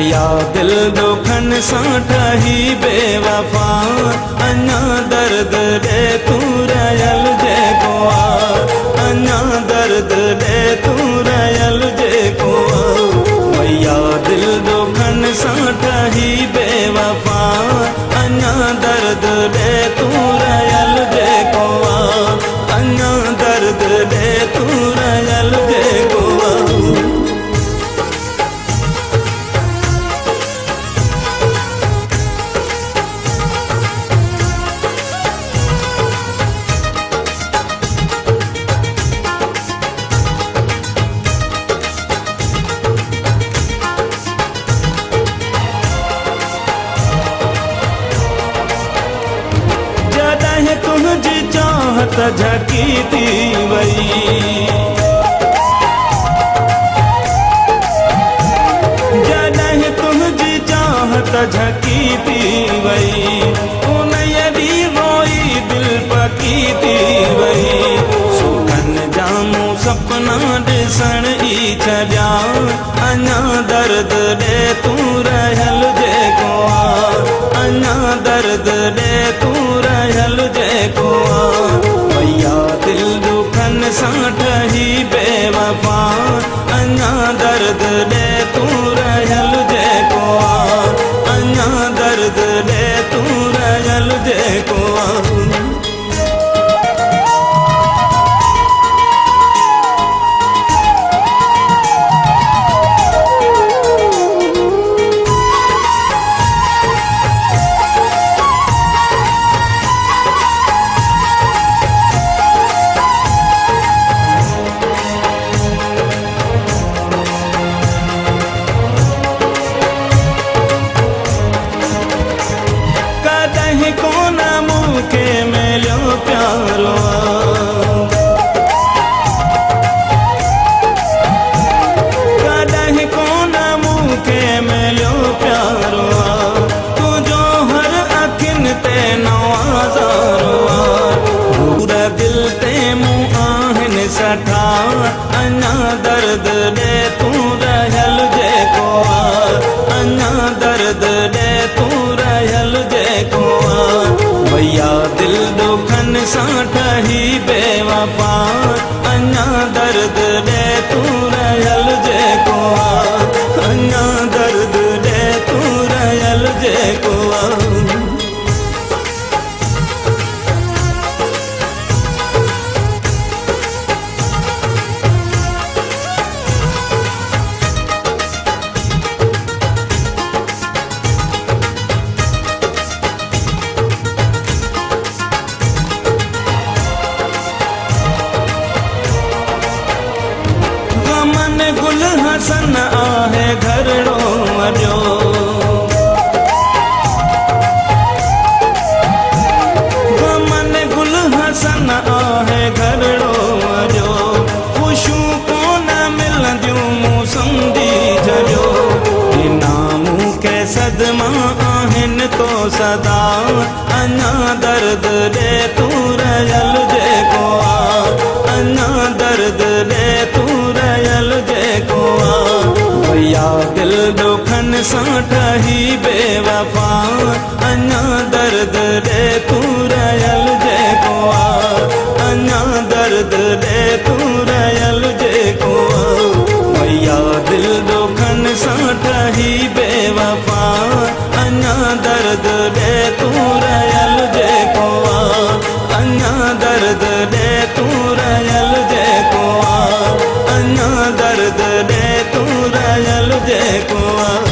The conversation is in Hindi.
भैया दिल दुखन सां ठही बेवफा, अञा दर्द ॾे तूं रहियल जेको आहे, अञा दर्द ॾे तूं रहियल जेको आहे। भैया दिल दुखन सां ठही बेवफा, अञा दर्द ॾे तूं रहियल जेको आहे, अञा दर्द ॾे तूं रहियल जेको आहे। तुझी चाहत झकी थी वई, जॾहिं तुझी चाहत झकी थी वई, उन यदि रोई दिल पकी थी वई। सुखन जामू सपना ॾिसण ई छॾिया, अञा दर्द ॾे तूं रहियल जेको आहे, अञा दर्द ॾे तूं रहियल जेको आहे। भैया दिल दुखन सां ठही बेवफा, अञा दर्द ॾे तूं रहियल जेको आहे, अञा दर्द ॾे तूं रहियल जेको आहे। कोन मूंखे मिलियो प्यारो, कॾहिं कोन मूंखे मिलियो प्यारो, तुंहिंजो हर अखियुनि ते नवाज़ारो, पूरा दिल ते मूं आहिनि सठा, अञा दर्द ॾे तूं रहियल जेको आहे, अञा दर्द ॾे तूं रहियल जेको आहे। भैया दिल दुखन सां ठही बेवफा, अञा दर्द ॾे तूं रहियल जेको आहे, अञा दर्द ॾे तूं रहियल जेको आहे। गुल हसन आहे घरड़ो मरियो, गमन गुल हसन आहे घरड़ो मरियो, ख़ुशियूं कोन मिलंदियूं मूं सम्झी छॾियो, बिना मूंखे सदमा आहिनि तो सदा, अञा दर्द ॾे तूं रहियल जेको आहे, अञा दर्द ॾे तूं रहियल जेको आहे। भैया दिल दुखन सां ठही बेवफा, अञा दर्द ॾे तूं रहियल जेको आहे, अञा दर्द ॾे तूं रहियल जेको आहे। भैया दिल दुखन सां ठही बेवफा, अञा दर्द ॾे तूं रहियल जेको आहे, अञा दर्द ॾे तूं रहियल जेको आहे, अञा दर्द ॾे तूं रहियल जेको आहे।